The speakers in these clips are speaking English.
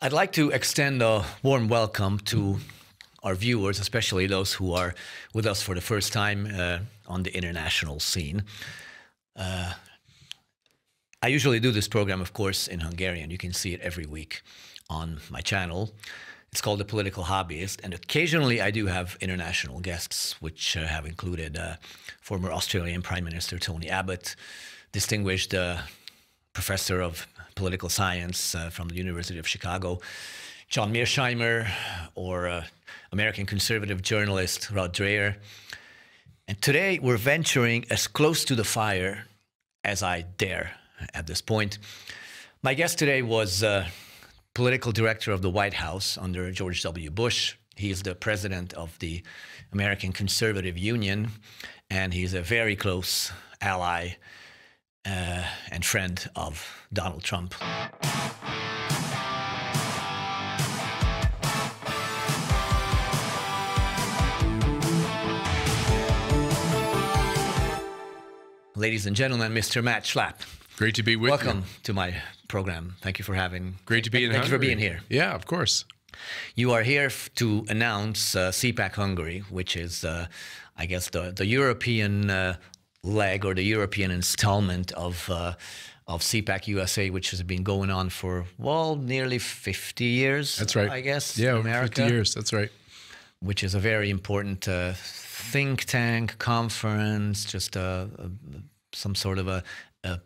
I'd like to extend a warm welcome to our viewers, especially those who are with us for the first time on the international scene. I usually do this program, of course, in Hungarian. You can see it every week on my channel. It's called the Political Hobbyist, and occasionally I do have international guests, which have included former Australian Prime Minister Tony Abbott, distinguished professor of political science from the University of Chicago, John Mearsheimer, or American conservative journalist Rod Dreher. And today we're venturing as close to the fire as I dare at this point. My guest today was political director of the White House under George W. Bush. He is the president of the American Conservative Union, and he's a very close ally and friend of Donald Trump. Ladies and gentlemen, Mr. Matt Schlapp. Great to be with you. Welcome to my program. Thank you for having. Great to be in Hungary. Thank you for being here. Yeah, of course. You are here to announce CPAC Hungary, which is, I guess, the European leg or the European installment of CPAC USA, which has been going on for, well, nearly 50 years. That's right. I guess. Yeah, in over America, 50 years. That's right. Which is a very important think tank, conference, just some sort of a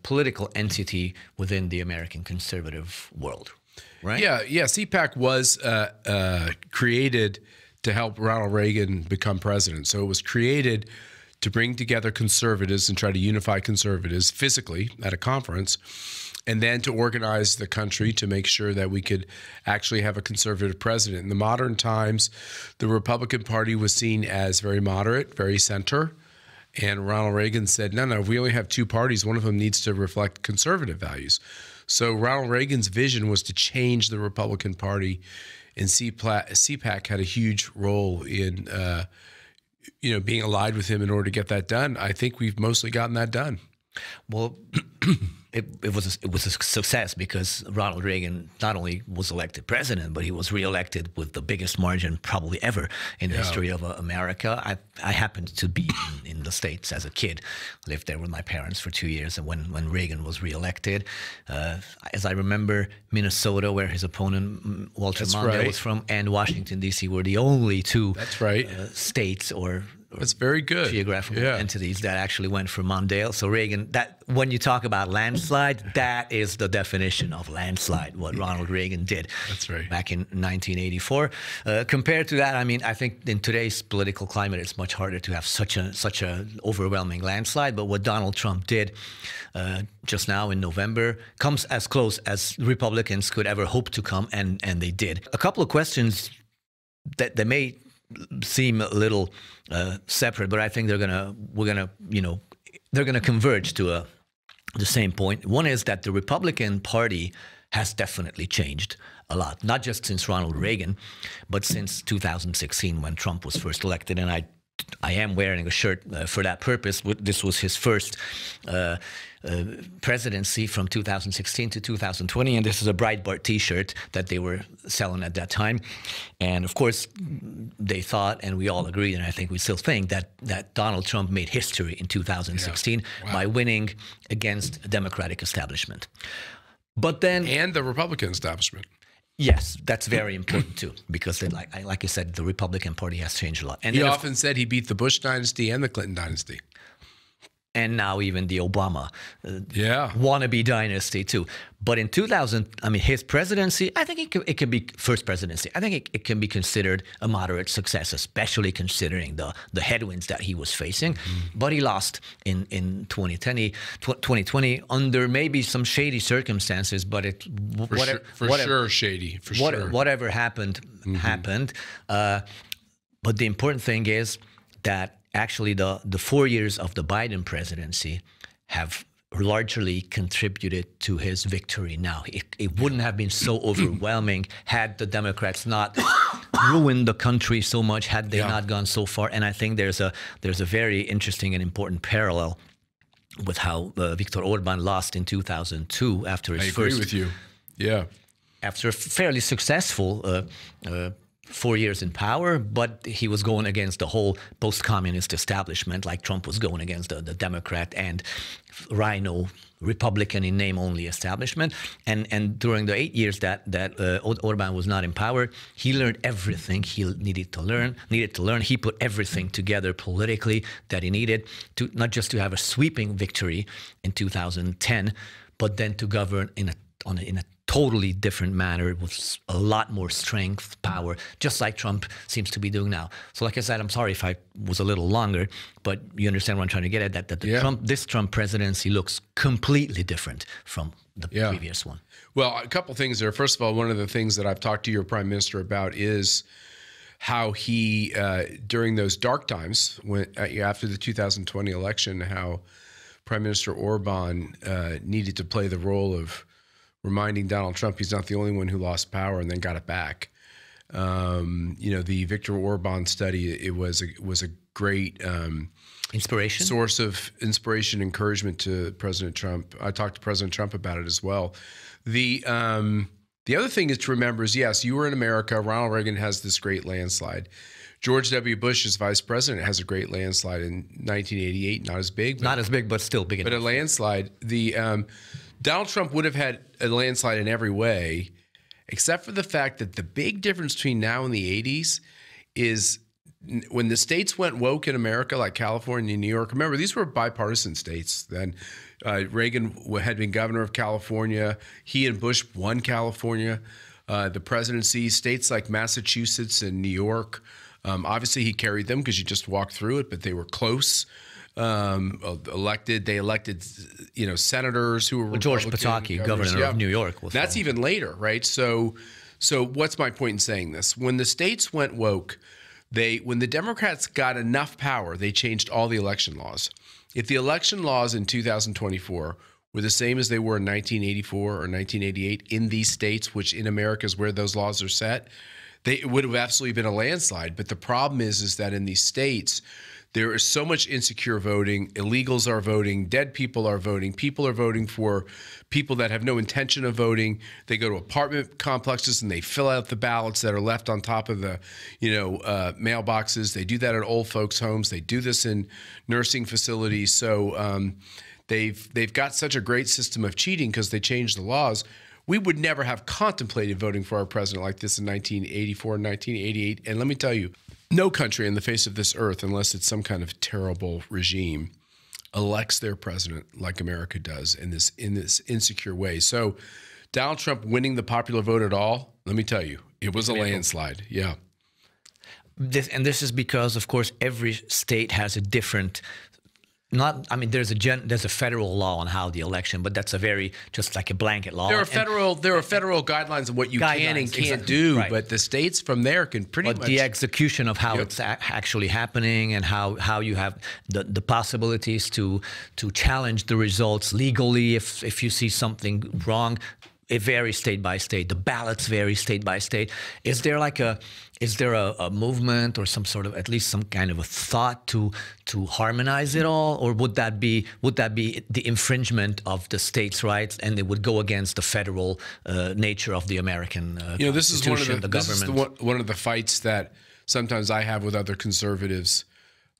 political entity within the American conservative world, right? Yeah. CPAC was created to help Ronald Reagan become president. So it was created to bring together conservatives and try to unify conservatives physically at a conference, and then to organize the country to make sure that we could actually have a conservative president. In the modern times, the Republican Party was seen as very moderate, very center. And Ronald Reagan said, no, we only have two parties. One of them needs to reflect conservative values. So Ronald Reagan's vision was to change the Republican Party, and CPAC had a huge role in being allied with him in order to get that done. I think we've mostly gotten that done. Well, it was a success because Ronald Reagan not only was elected president, but he was reelected with the biggest margin probably ever in the history of America. I happened to be in the States as a kid, lived there with my parents for 2 years, and when Reagan was reelected, as I remember, Minnesota, where his opponent Walter Mondale was from, and Washington D.C. were the only two states or that's very good. Geographical entities that actually went for Mondale. So Reagan, that when you talk about landslide, that is the definition of landslide, what Ronald Reagan did. That's right. Back in 1984. Compared to that, I mean, I think in today's political climate, it's much harder to have such a overwhelming landslide. But what Donald Trump did just now in November comes as close as Republicans could ever hope to come, and they did. A couple of questions that they may seem a little separate, but I think they're gonna converge to the same point. One is that the Republican Party has definitely changed a lot, not just since Ronald Reagan, but since 2016 when Trump was first elected. And I am wearing a shirt for that purpose. This was his first presidency from 2016 to 2020, and this is a Breitbart T-shirt that they were selling at that time. And of course, they thought, and we all agreed, and I think we still think, that Donald Trump made history in 2016 by winning against a Democratic establishment. But then, and the Republican establishment. Yes, that's very important too, because like I said, the Republican Party has changed a lot. And he often said he beat the Bush dynasty and the Clinton dynasty. And now even the Obama wannabe dynasty too. But in 2000, I mean, his presidency, I think it can be first presidency. I think it can be considered a moderate success, especially considering the headwinds that he was facing. But he lost in 2020 under maybe some shady circumstances. But whatever happened happened. But the important thing is that actually the 4 years of the Biden presidency have largely contributed to his victory now. It wouldn't have been so overwhelming had the Democrats not ruined the country so much, had they not gone so far. And I think there's a very interesting and important parallel with how Viktor Orban lost in 2002 after his first. I agree with you. Yeah. after a fairly successful 4 years in power, but he was going against the whole post-communist establishment, like Trump was going against the Democrat and Rhino Republican in name only establishment. And during the 8 years that Orbán was not in power, he learned everything he needed to learn. He put everything together politically that he needed to not just to have a sweeping victory in 2010, but then to govern in a totally different manner with a lot more strength, power, just like Trump seems to be doing now. So like I said, I'm sorry if I was a little longer, but you understand what I'm trying to get at, that this Trump presidency looks completely different from the previous one. Well, a couple things there. First of all, one of the things that I've talked to your prime minister about is how he, during those dark times, when after the 2020 election, how Prime Minister Orbán needed to play the role of reminding Donald Trump he's not the only one who lost power and then got it back. The Viktor Orbán study, it was a great inspiration, source of inspiration, encouragement to President Trump. I talked to President Trump about it as well. The other thing is to remember is, yes, you were in America. Ronald Reagan has this great landslide. George W. Bush as vice president has a great landslide in 1988. Not as big, but still big enough. But a landslide. Donald Trump would have had a landslide in every way, except for the fact that the big difference between now and the 80s is when the states went woke in America, like California and New York. Remember, these were bipartisan states then. Reagan had been governor of California. He and Bush won California, the presidency. States like Massachusetts and New York, obviously he carried them because you just walked through it, but they were close. They elected, senators who were George Pataki, governor of New York. That's even later, right? So what's my point in saying this? When the states went woke, when the Democrats got enough power, they changed all the election laws. If the election laws in 2024 were the same as they were in 1984 or 1988 in these states, which in America is where those laws are set, it would have absolutely been a landslide. But the problem is that in these states, there is so much insecure voting. Illegals are voting. Dead people are voting. People are voting for people that have no intention of voting. They go to apartment complexes and they fill out the ballots that are left on top of the, mailboxes. They do that at old folks' homes. They do this in nursing facilities. So they've got such a great system of cheating because they changed the laws. We would never have contemplated voting for our president like this in 1984 and 1988. And let me tell you, no country on the face of this earth, unless it's some kind of terrible regime, elects their president like America does in this insecure way. So Donald Trump winning the popular vote at all, let me tell you, it was a landslide. Yeah. This is because, of course, every state has a different. There's a federal law on how the election, but that's just like a blanket law. There are federal guidelines on what you can and can't do, right. But the states from there can pretty much. But the execution of how it's actually happening and how you have the possibilities to challenge the results legally if you see something wrong. It varies state by state. The ballots vary state by state. Is there a movement or at least some kind of a thought to harmonize it all, or would that be the infringement of the states' rights, and it would go against the federal nature of the American Constitution, this is one of the fights that sometimes I have with other conservatives.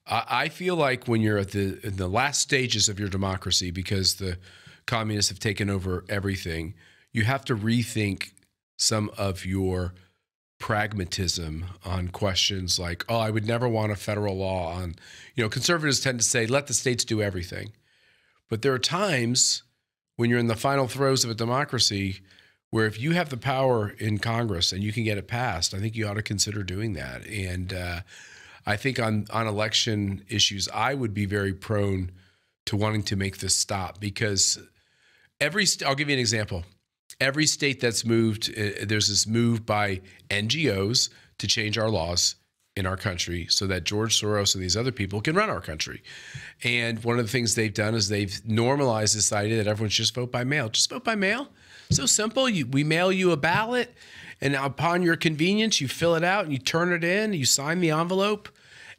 I feel like when you're in the last stages of your democracy, because the communists have taken over everything, you have to rethink some of your pragmatism on questions like, I would never want a federal law on, conservatives tend to say, let the states do everything. But there are times when you're in the final throes of a democracy where if you have the power in Congress and you can get it passed, I think you ought to consider doing that. And I think on election issues, I would be very prone to wanting to make this stop, because I'll give you an example. Every state that's moved, there's this move by NGOs to change our laws in our country so that George Soros and these other people can run our country. And one of the things they've done is they've normalized this idea that everyone should just vote by mail. Just vote by mail. So simple. We mail you a ballot, and upon your convenience, you fill it out and you turn it in, you sign the envelope,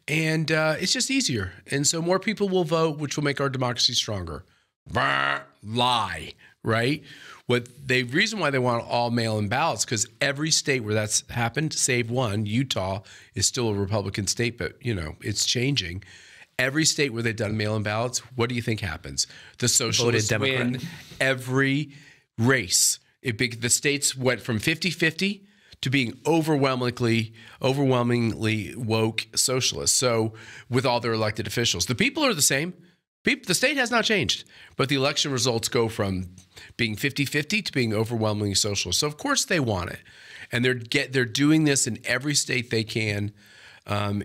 and it's just easier. And so more people will vote, which will make our democracy stronger. Lie. right? The reason why they want all mail-in ballots, because every state where that's happened, save one, Utah is still a Republican state, but it's changing. Every state where they've done mail-in ballots, what do you think happens? The socialists win every race. The states went from 50-50 to being overwhelmingly woke socialists. So with all their elected officials, the people are the same. The state has not changed, but the election results go from being 50-50 to being overwhelmingly socialist. So of course they want it, and they're doing this in every state they can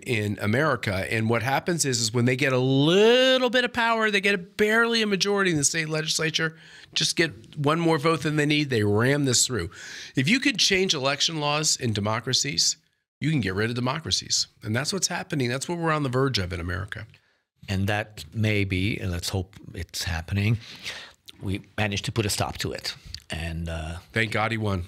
in America. And what happens is when they get a little bit of power, they get barely a majority in the state legislature, just get one more vote than they need, they ram this through. If you could change election laws in democracies, you can get rid of democracies, and that's what's happening. That's what we're on the verge of in America. And that may be, and let's hope it's happening, we managed to put a stop to it. And thank God he won.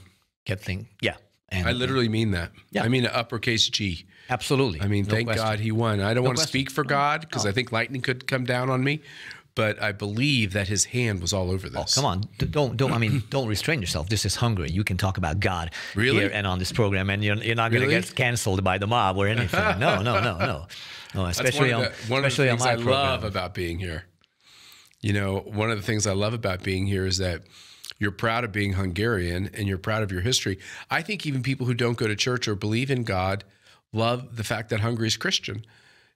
Yeah. And I literally mean that. Yeah. I mean an uppercase G. Absolutely. I mean, thank God he won. I don't want to speak for God, because I think lightning could come down on me, but I believe that his hand was all over this. Oh, come on. Don't restrain yourself. This is Hungary. You can talk about God here and on this program, and you're not going to get canceled by the mob or anything. No. No, especially on my program. I love about being here. One of the things I love about being here is that you're proud of being Hungarian and you're proud of your history. I think even people who don't go to church or believe in God love the fact that Hungary is Christian.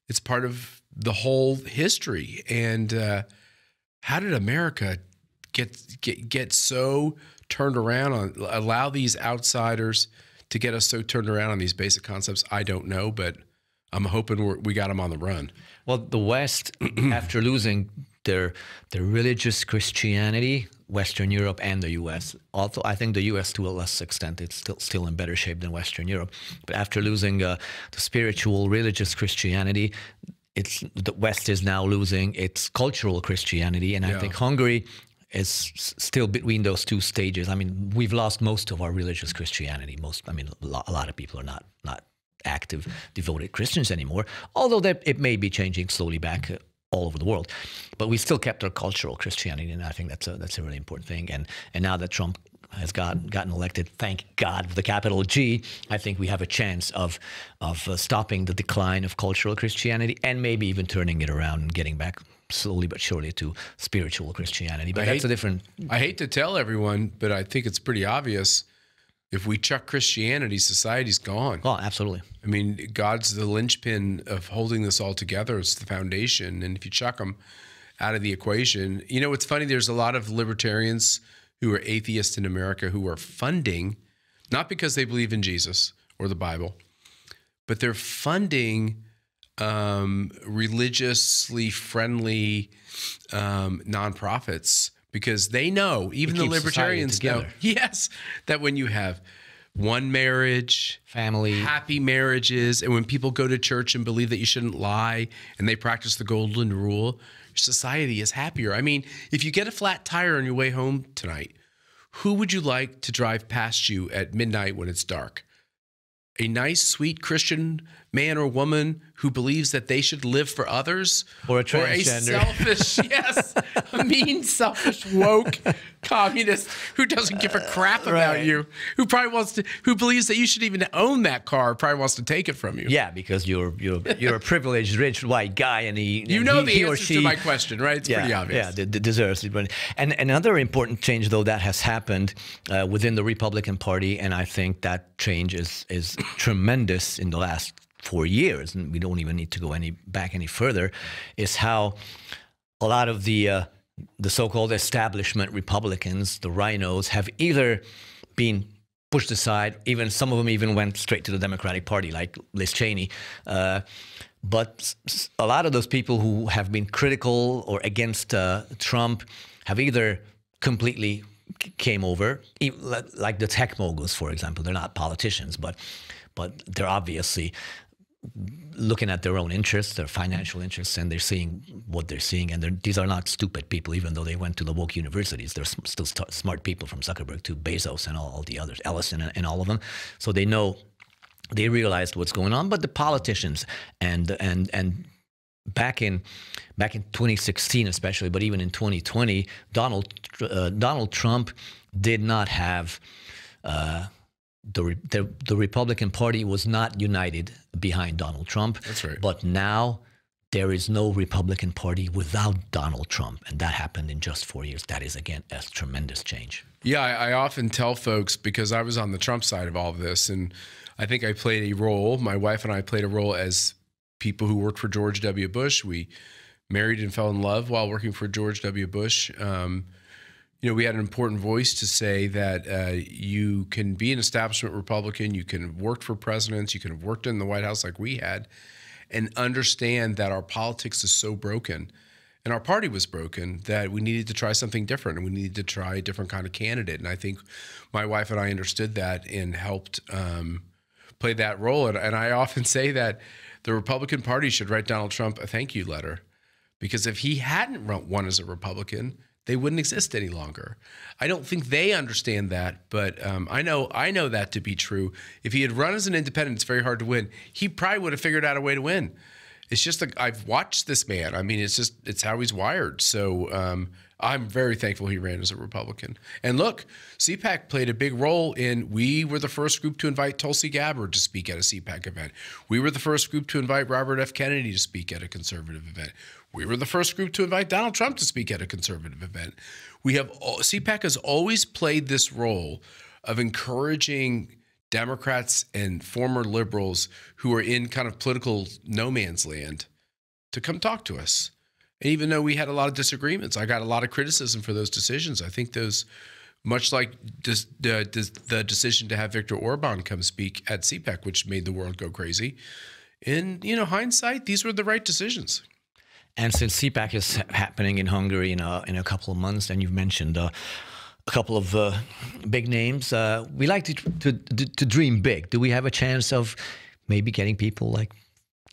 It's part of the whole history. And how did America get so turned around allow these outsiders to get us so turned around on these basic concepts? I don't know, but I'm hoping we got them on the run. Well, the West, after losing their religious Christianity, Western Europe and the U.S. Also, I think the U.S. to a less extent, it's still in better shape than Western Europe. But after losing the spiritual, religious Christianity, the West is now losing its cultural Christianity, and I think Hungary is still between those two stages. I mean, we've lost most of our religious Christianity. A lot of people are not active, devoted Christians anymore, although it may be changing slowly back all over the world. But we still kept our cultural Christianity, and I think that's a really important thing. And now that Trump has gotten elected, thank God, with the capital G, I think we have a chance of stopping the decline of cultural Christianity and maybe even turning it around and getting back slowly but surely to spiritual Christianity. But that's a different... I hate to tell everyone, but I think it's pretty obvious. If we chuck Christianity, society's gone. Oh, absolutely. I mean, God's the linchpin of holding this all together. It's the foundation. And if you chuck them out of the equation, it's funny, there's a lot of libertarians who are atheists in America who are funding, not because they believe in Jesus or the Bible, but they're funding religiously friendly nonprofits, because they know, even the libertarians know, that when you have one marriage, family, happy marriages, and when people go to church and believe that you shouldn't lie and they practice the golden rule, your society is happier. I mean, if you get a flat tire on your way home tonight, who would you like to drive past you at midnight when it's dark? A nice, sweet Christian man or woman who believes that they should live for others, or a transgender, or a selfish, a mean, selfish, woke communist who doesn't give a crap about you, who probably who believes that you should even own that car, probably wants to take it from you. Yeah, because you're a privileged, rich, white guy, and he the answer to my question, right? It's pretty obvious. Yeah, deserves it. And another important change, though, that has happened within the Republican Party, and I think that change is tremendous in the last 4 years, and we don't even need to go back any further, is how a lot of the so-called establishment Republicans, the rhinos, have either been pushed aside, even some of them even went straight to the Democratic Party, like Liz Cheney. But a lot of those people who have been critical or against Trump have either completely came over, like the tech moguls, for example. They're not politicians, but they're obviously looking at their own interests, their financial interests, and they're seeing what they're seeing. And these are not stupid people, even though they went to the woke universities. They're still smart people, from Zuckerberg to Bezos and all the others, Ellison and all of them. So they realized what's going on. But the politicians and back in 2016 especially, but even in 2020, Donald Trump did not have the Republican Party was not united behind Donald Trump. That's right. But now there is no Republican Party without Donald Trump, and that happened in just 4 years. That is, again, a tremendous change. Yeah, I often tell folks, because I was on the Trump side of all of this, and I think I played a role, my wife and I played a role as people who worked for George W. Bush. We married and fell in love while working for George W. Bush. We had an important voice to say that you can be an establishment Republican, you can have worked for presidents, you can have worked in the White House like we had, and understand that our politics is so broken and our party was broken that we needed to try something different, and we needed to try a different kind of candidate. And I think my wife and I understood that and helped play that role. And I often say that the Republican Party should write Donald Trump a thank you letter, because if he hadn't won as a Republican, they wouldn't exist any longer. I don't think they understand that, but I know that to be true. If he had run as an independent, it's very hard to win. He probably would have figured out a way to win. It's just like, I've watched this man. I mean, it's how he's wired. So I'm very thankful he ran as a Republican. And look, CPAC played a big role in, we were the first group to invite Tulsi Gabbard to speak at a CPAC event. We were the first group to invite Robert F. Kennedy to speak at a conservative event. We were the first group to invite Donald Trump to speak at a conservative event. CPAC has always played this role of encouraging Democrats and former liberals who are in kind of political no man's land to come talk to us. And even though we had a lot of disagreements, I got a lot of criticism for those decisions. I think those, much like the decision to have Viktor Orban come speak at CPAC, which made the world go crazy, in hindsight, these were the right decisions. And since CPAC is happening in Hungary in a couple of months, and you've mentioned a couple of big names, we like to dream big. Do we have a chance of maybe getting people like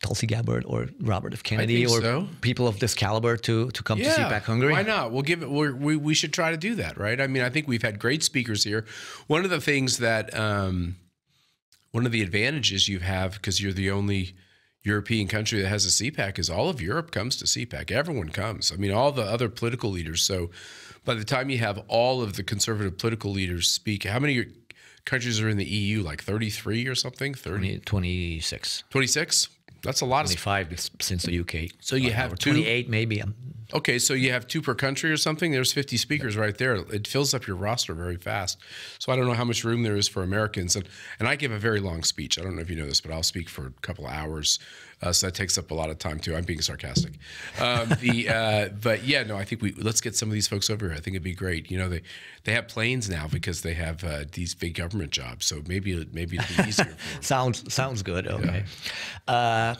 Tulsi Gabbard or Robert F. Kennedy or people of this caliber to come to CPAC Hungary? Why not? We'll give it. We should try to do that, right? I mean, I think we've had great speakers here. One of the things that, one of the advantages you have, because you're the only European country that has a CPAC, is all of Europe comes to CPAC. Everyone comes. I mean, all the other political leaders. So by the time you have all of the conservative political leaders speak, how many countries are in the EU? Like 33 or something? 26. 26? That's a lot. 25 since the UK. So you have 28 maybe. Okay, so you have 2 per country or something. There's 50 speakers right there. It fills up your roster very fast. So I don't know how much room there is for Americans. And I give a very long speech. I don't know if you know this, but I'll speak for a couple of hours. So that takes up a lot of time too. I'm being sarcastic. But yeah, no, I think let's get some of these folks over here. I think it'd be great. They have planes now because they have these big government jobs. So maybe it'd be easier. Sounds good. Okay. Yeah.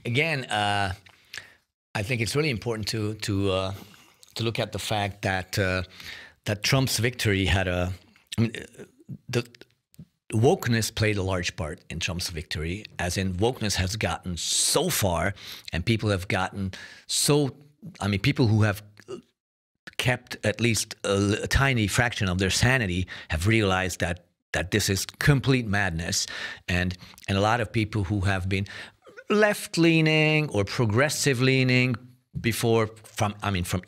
Again, I think it's really important to look at the fact that Trump's victory had the wokeness played a large part in Trump's victory, as in wokeness has gotten so far, and people have gotten people who have kept at least a tiny fraction of their sanity have realized that this is complete madness, and a lot of people who have been left-leaning or progressive-leaning before, from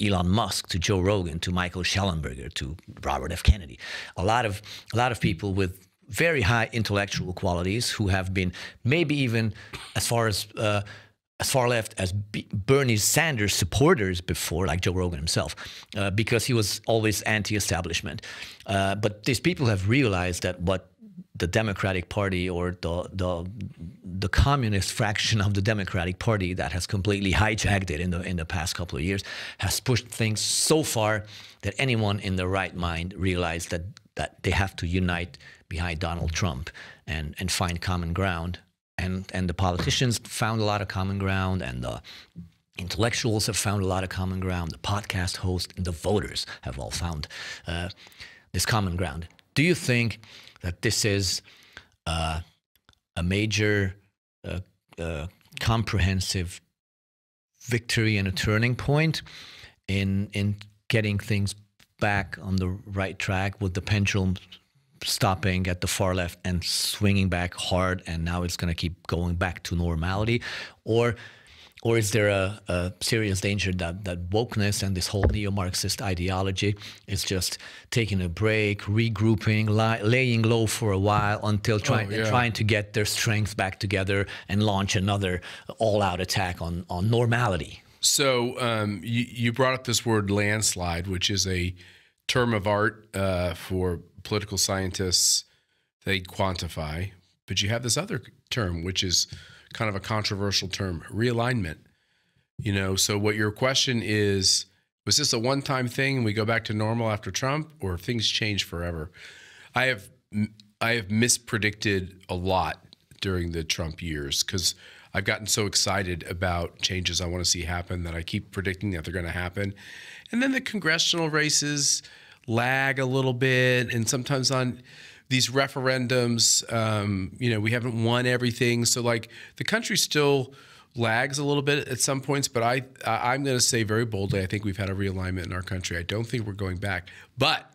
Elon Musk to Joe Rogan to Michael Schellenberger to Robert F. Kennedy, a lot of people with very high intellectual qualities who have been maybe even as far left as Bernie Sanders supporters before, like Joe Rogan himself, because he was always anti-establishment. But these people have realized that what the Democratic Party or the communist fraction of the Democratic Party that has completely hijacked it in the past couple of years has pushed things so far that anyone in their right mind realized that they have to unite behind Donald Trump and find common ground. And the politicians found a lot of common ground, and the intellectuals have found a lot of common ground. The podcast hosts and the voters have all found this common ground. Do you think that this is a major comprehensive victory and a turning point in getting things back on the right track, with the pendulum stopping at the far left and swinging back hard, and now it's going to keep going back to normality? Or Or is there a serious danger that wokeness and this whole neo-Marxist ideology is just taking a break, regrouping, laying low for a while until trying to get their strength back together and launch another all-out attack on normality? So you brought up this word landslide, which is a term of art for political scientists. They quantify. But you have this other term, which is kind of a controversial term, realignment. You know, so what your question is, was this a one-time thing and we go back to normal after Trump, or have things changed forever? I have mispredicted a lot during the Trump years because I've gotten so excited about changes I want to see happen that I keep predicting that they're going to happen. And then the congressional races lag a little bit, and sometimes on these referendums, you know, we haven't won everything. So like the country still lags a little bit at some points, but I'm going to say very boldly, I think we've had a realignment in our country. I don't think we're going back. But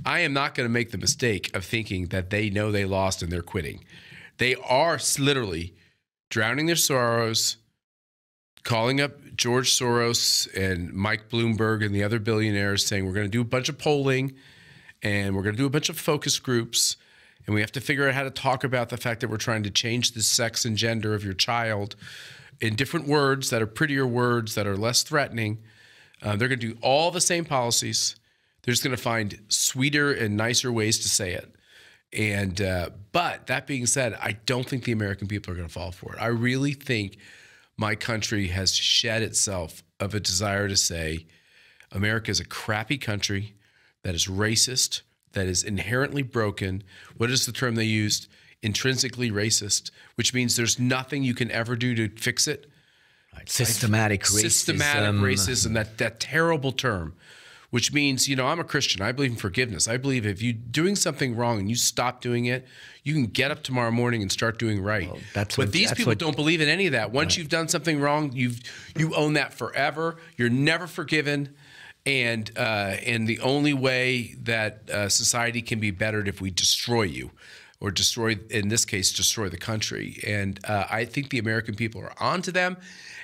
I am not going to make the mistake of thinking that they know they lost and they're quitting. They are literally drowning their sorrows, calling up George Soros and Mike Bloomberg and the other billionaires saying, we're going to do a bunch of polling and we're going to do a bunch of focus groups, and we have to figure out how to talk about the fact that we're trying to change the sex and gender of your child in different words that are prettier words that are less threatening. They're going to do all the same policies. They're just going to find sweeter and nicer ways to say it. And but that being said, I don't think the American people are going to fall for it. I really think my country has shed itself of a desire to say America is a crappy country that is racist, that is inherently broken. What is the term they used? Intrinsically racist, which means there's nothing you can ever do to fix it. Right. Systematic racism. Systematic racism, that terrible term, which means, you know, I'm a Christian. I believe in forgiveness. I believe if you're doing something wrong and you stop doing it, you can get up tomorrow morning and start doing right. Well, but these people don't believe in any of that. Once you've done something wrong, you own that forever. You're never forgiven. And the only way that society can be bettered if we destroy you, or destroy, in this case, destroy the country. And I think the American people are onto them.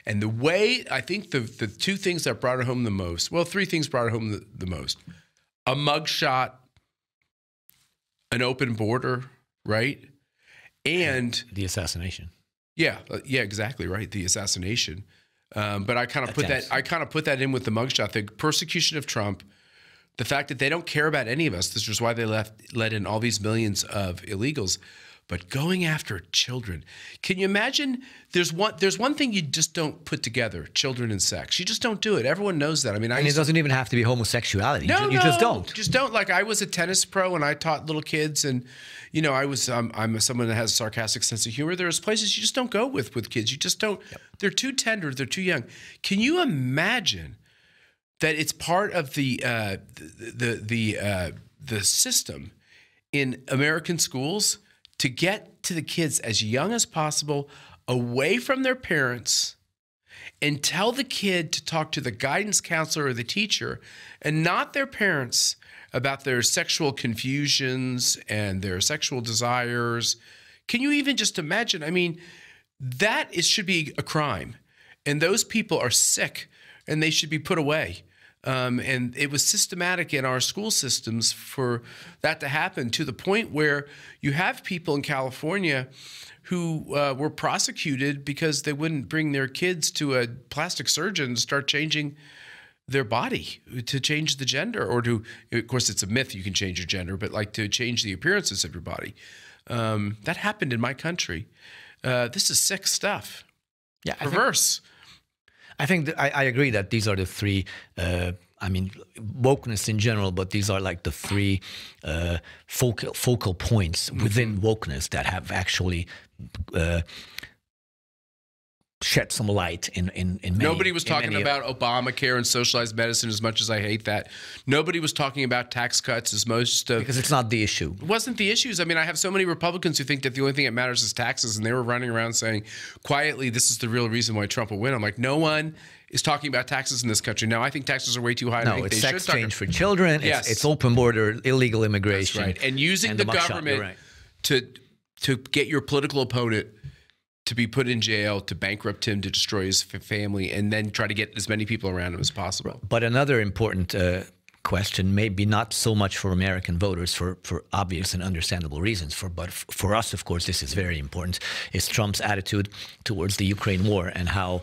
And the way, I think the two things that brought it home the most, well, three things brought it home the most. A mugshot, an open border, right? And the assassination. Yeah, exactly, right, the assassination. But I kind of put that in with the mugshot, the persecution of Trump, the fact that they don't care about any of us. This is why they let in all these millions of illegals. But going after children, can you imagine? There's one thing you just don't put together: children and sex. You just don't do it. Everyone knows that. I mean, it doesn't even have to be homosexuality. No, you just don't. Just don't. Like, I was a tennis pro and I taught little kids, and you know, I'm someone that has a sarcastic sense of humor. There's places you just don't go with kids. You just don't. Yep. They're too tender. They're too young. Can you imagine that it's part of the system in American schools to get to the kids as young as possible, away from their parents, and tell the kid to talk to the guidance counselor or the teacher and not their parents about their sexual confusions and their sexual desires? Can you even just imagine? I mean, should be a crime. And those people are sick and they should be put away. And it was systematic in our school systems for that to happen, to the point where you have people in California who were prosecuted because they wouldn't bring their kids to a plastic surgeon to start changing their body, to change the gender, or to, of course, it's a myth you can change your gender, but like to change the appearances of your body. That happened in my country. This is sick stuff. Yeah, perverse. I think I agree that these are the three, I mean, wokeness in general, but these are like the three focal points within wokeness that have actually shed some light in many. Nobody was talking about Obamacare and socialized medicine, as much as I hate that. Nobody was talking about tax cuts as most of... Because it's not the issue. It wasn't the issues. I mean, I have so many Republicans who think that the only thing that matters is taxes, and they were running around saying, quietly, this is the real reason why Trump will win. I'm like, no one is talking about taxes in this country. Now, I think taxes are way too high. No, it's sex change for children. Yes. It's open border, illegal immigration. That's right. And using the government to get your political opponent to be put in jail, to bankrupt him, to destroy his family, and then try to get as many people around him as possible. But another important question, maybe not so much for American voters for obvious and understandable reasons, but for us, of course, this is very important, is Trump's attitude towards the Ukraine war and how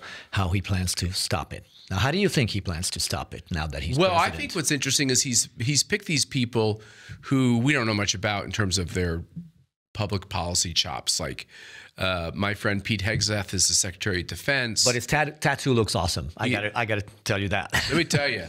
he plans to stop it. Now, how do you think he plans to stop it now that he's president? I think what's interesting is he's picked these people who we don't know much about in terms of their public policy chops. Like my friend Pete Hegseth is the Secretary of Defense. But his tattoo looks awesome. I gotta tell you that. Let me tell you.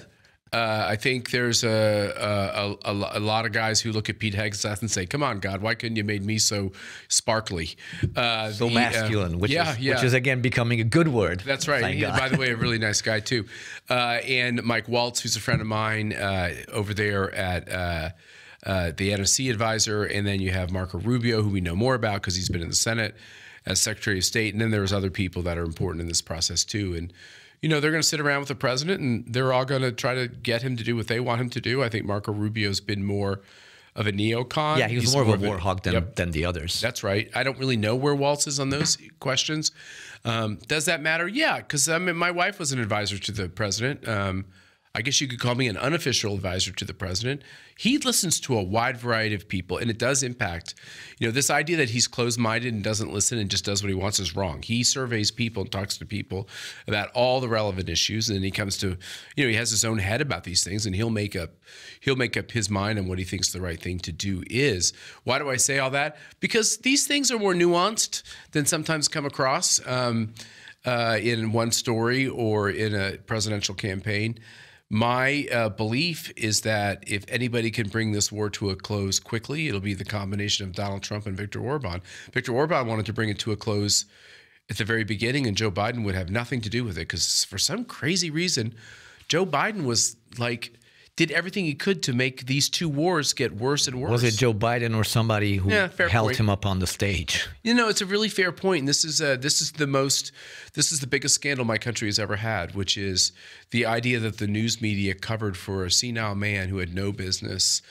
I think there's a lot of guys who look at Pete Hegseth and say, "Come on, God, why couldn't you made me so sparkly, so masculine?" Which is again becoming a good word. That's right. He, by the way, a really nice guy too. And Mike Waltz, who's a friend of mine over there at the NSC advisor, and then you have Marco Rubio, who we know more about because he's been in the Senate as Secretary of State, and then there's other people that are important in this process too. And they're going to sit around with the president and they're all going to try to get him to do what they want him to do. I think Marco Rubio's been more of a neocon. Yeah, he's more of a war hog than the others. That's right. I don't really know where Waltz is on those questions. Does that matter? Yeah, because my wife was an advisor to the president. I guess you could call me an unofficial advisor to the president. He listens to a wide variety of people, and it does impact. This idea that he's closed-minded and doesn't listen and just does what he wants is wrong. He surveys people and talks to people about all the relevant issues, and then he comes to, he has his own head about these things, and he'll make up his mind on what he thinks the right thing to do is. Why do I say all that? Because these things are more nuanced than sometimes come across in one story or in a presidential campaign. My belief is that if anybody can bring this war to a close quickly, it'll be the combination of Donald Trump and Viktor Orban. Viktor Orban wanted to bring it to a close at the very beginning, and Joe Biden would have nothing to do with it because for some crazy reason, Joe Biden was did everything he could to make these two wars get worse and worse. Was it Joe Biden or somebody who held him up on the stage? It's a really fair point. And this is the biggest scandal my country has ever had, which is the idea that the news media covered for a senile man who had no business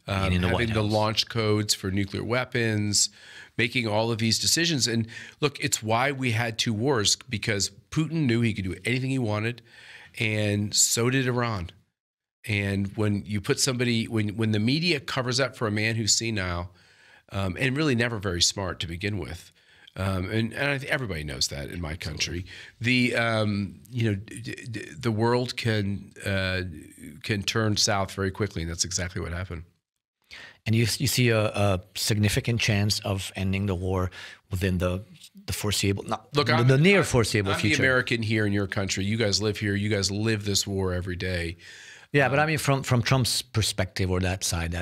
having the launch codes for nuclear weapons, making all of these decisions. And look, it's why we had two wars, because Putin knew he could do anything he wanted, and so did Iran. And when you put somebody, when the media covers up for a man who's senile, and really never very smart to begin with, and I think everybody knows that in my country, the world can turn south very quickly, and that's exactly what happened. And you see a significant chance of ending the war within the foreseeable, the near foreseeable future. I'm the American here in your country. You guys live here. You guys live this war every day. Yeah, but I mean, from Trump's perspective or that side,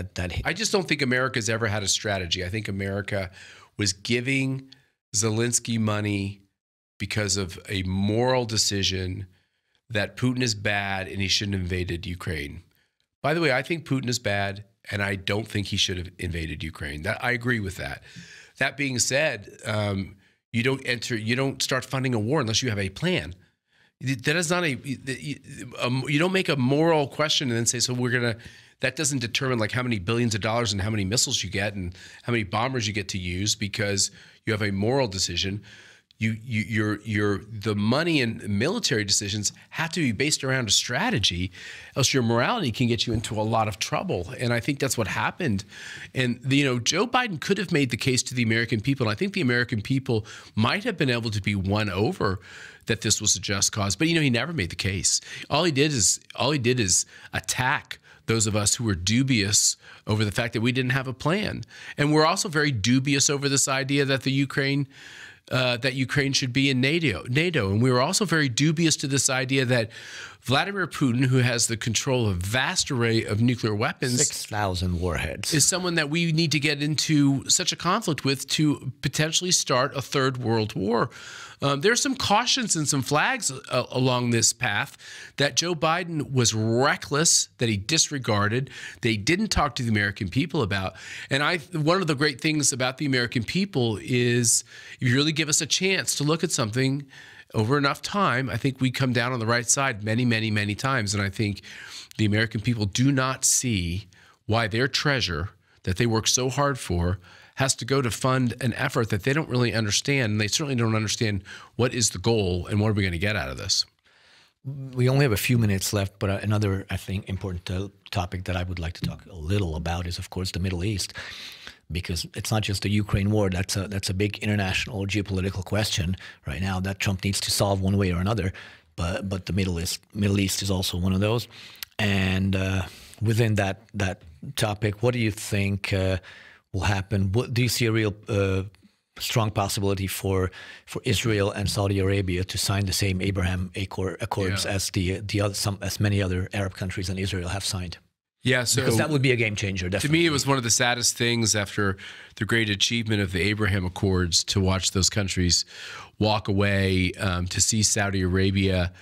I just don't think America's ever had a strategy. I think America was giving Zelensky money because of a moral decision that Putin is bad and he shouldn't have invaded Ukraine. By the way, I think Putin is bad, and I don't think he should have invaded Ukraine. I agree with that. That being said, you don't start funding a war unless you have a plan. That is not you don't make a moral question and then say, so that doesn't determine how many billions of dollars and how many missiles you get and how many bombers you get to use because you have a moral decision. The money and military decisions have to be based around a strategy, else your morality can get you into a lot of trouble. And I think that's what happened. And Joe Biden could have made the case to the American people, and I think the American people might have been able to be won over that this was a just cause. But he never made the case. All he did is attack those of us who were dubious over the fact that we didn't have a plan. And we're also very dubious over this idea that Ukraine should be in NATO. And we were also very dubious to this idea that Vladimir Putin, who has the control of a vast array of nuclear weapons, 6,000 warheads, is someone that we need to get into such a conflict with to potentially start a third world war. There's some cautions and some flags along this path that Joe Biden was reckless, that he disregarded, that he didn't talk to the American people about. And one of the great things about the American people is if you really give us a chance to look at something over enough time, I think we come down on the right side many, many, many times. And I think the American people do not see why their treasure that they work so hard for has to go to fund an effort that they don't really understand. And they certainly don't understand what is the goal and what are we going to get out of this. We only have a few minutes left, but another, I think, important topic that I would like to talk a little about is, of course, the Middle East, because it's not just the Ukraine war. That's a big international geopolitical question right now that Trump needs to solve one way or another. But the Middle East is also one of those. And within that topic, what do you think will happen? Do you see a real strong possibility for Israel and Saudi Arabia to sign the same Abraham Accords as as many other Arab countries and Israel have signed? Yeah, so because that would be a game changer, definitely. To me, it was one of the saddest things after the great achievement of the Abraham Accords to watch those countries walk away, to see Saudi Arabia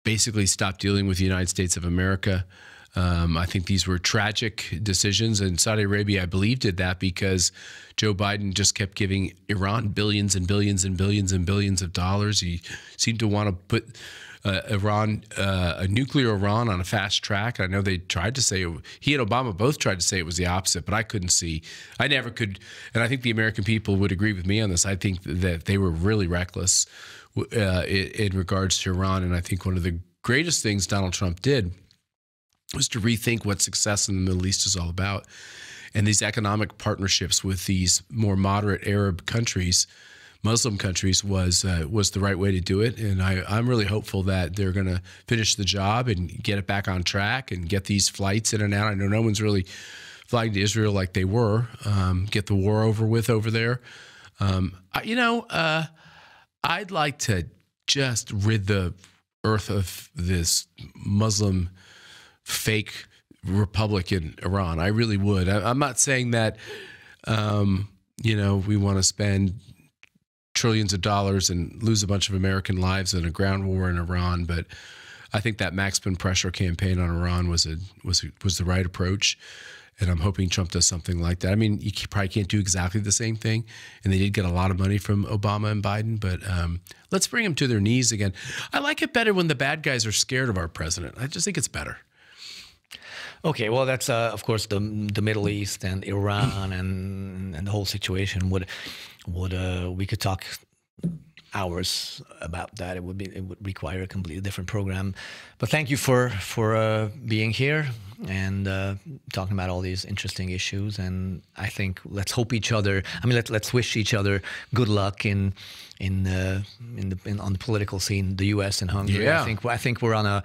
basically stop dealing with the United States of America. I think these were tragic decisions, and Saudi Arabia, I believe, did that because Joe Biden just kept giving Iran billions and billions and billions and billions of dollars. He seemed to want to put Iran, a nuclear Iran, on a fast track. I know they tried to say, he and Obama both tried to say it was the opposite, but I couldn't see. I never could, and I think the American people would agree with me on this. I think that they were really reckless in regards to Iran, and I think one of the greatest things Donald Trump did was to rethink what success in the Middle East is all about. And these economic partnerships with these more moderate Arab countries, Muslim countries, was the right way to do it. And I'm really hopeful that they're going to finish the job and get it back on track and get these flights in and out. I know no one's really flying to Israel like they were, get the war over with over there. I'd like to just rid the earth of this Muslim fake republic in Iran. I really would. I'm not saying that, we want to spend trillions of dollars and lose a bunch of American lives in a ground war in Iran, but I think that maximum pressure campaign on Iran was the right approach, and I'm hoping Trump does something like that. I mean, you probably can't do exactly the same thing, and they did get a lot of money from Obama and Biden, but let's bring them to their knees again. I like it better when the bad guys are scared of our president. I just think it's better. Okay, well, that's of course the Middle East and Iran and the whole situation would we could talk hours about that. It would require a completely different program. But thank you for being here and talking about all these interesting issues. And I think let's hope each other. I mean, let's wish each other good luck on the political scene, the U.S. and Hungary. Yeah. I think we're on a.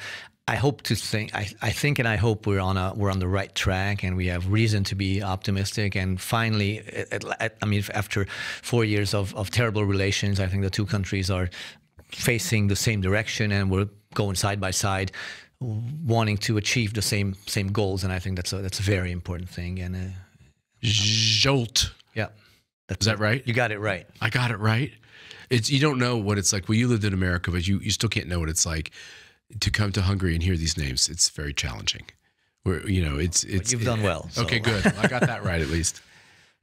I hope we're on the right track, and we have reason to be optimistic. And finally, after 4 years of terrible relations, I think the two countries are facing the same direction, and we're going side by side, wanting to achieve the same goals. And I think that's a very important thing. And Jolt. Yeah, is that right? You got it right. I got it right. You don't know what it's like. Well, you lived in America, but you still can't know what it's like to come to Hungary and hear these names. It's very challenging. You've done well. So. Okay, good. I got that right at least.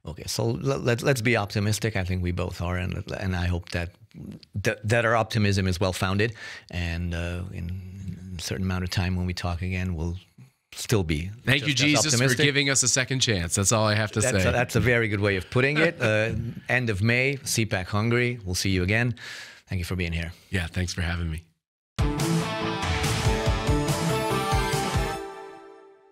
Okay, so let's be optimistic. I think we both are, and I hope that our optimism is well founded. And in a certain amount of time, when we talk again, we'll still be. Thank you, Jesus, for giving us a second chance. That's all I have to say. That's a very good way of putting it. End of May, CPAC Hungary. We'll see you again. Thank you for being here. Yeah, thanks for having me.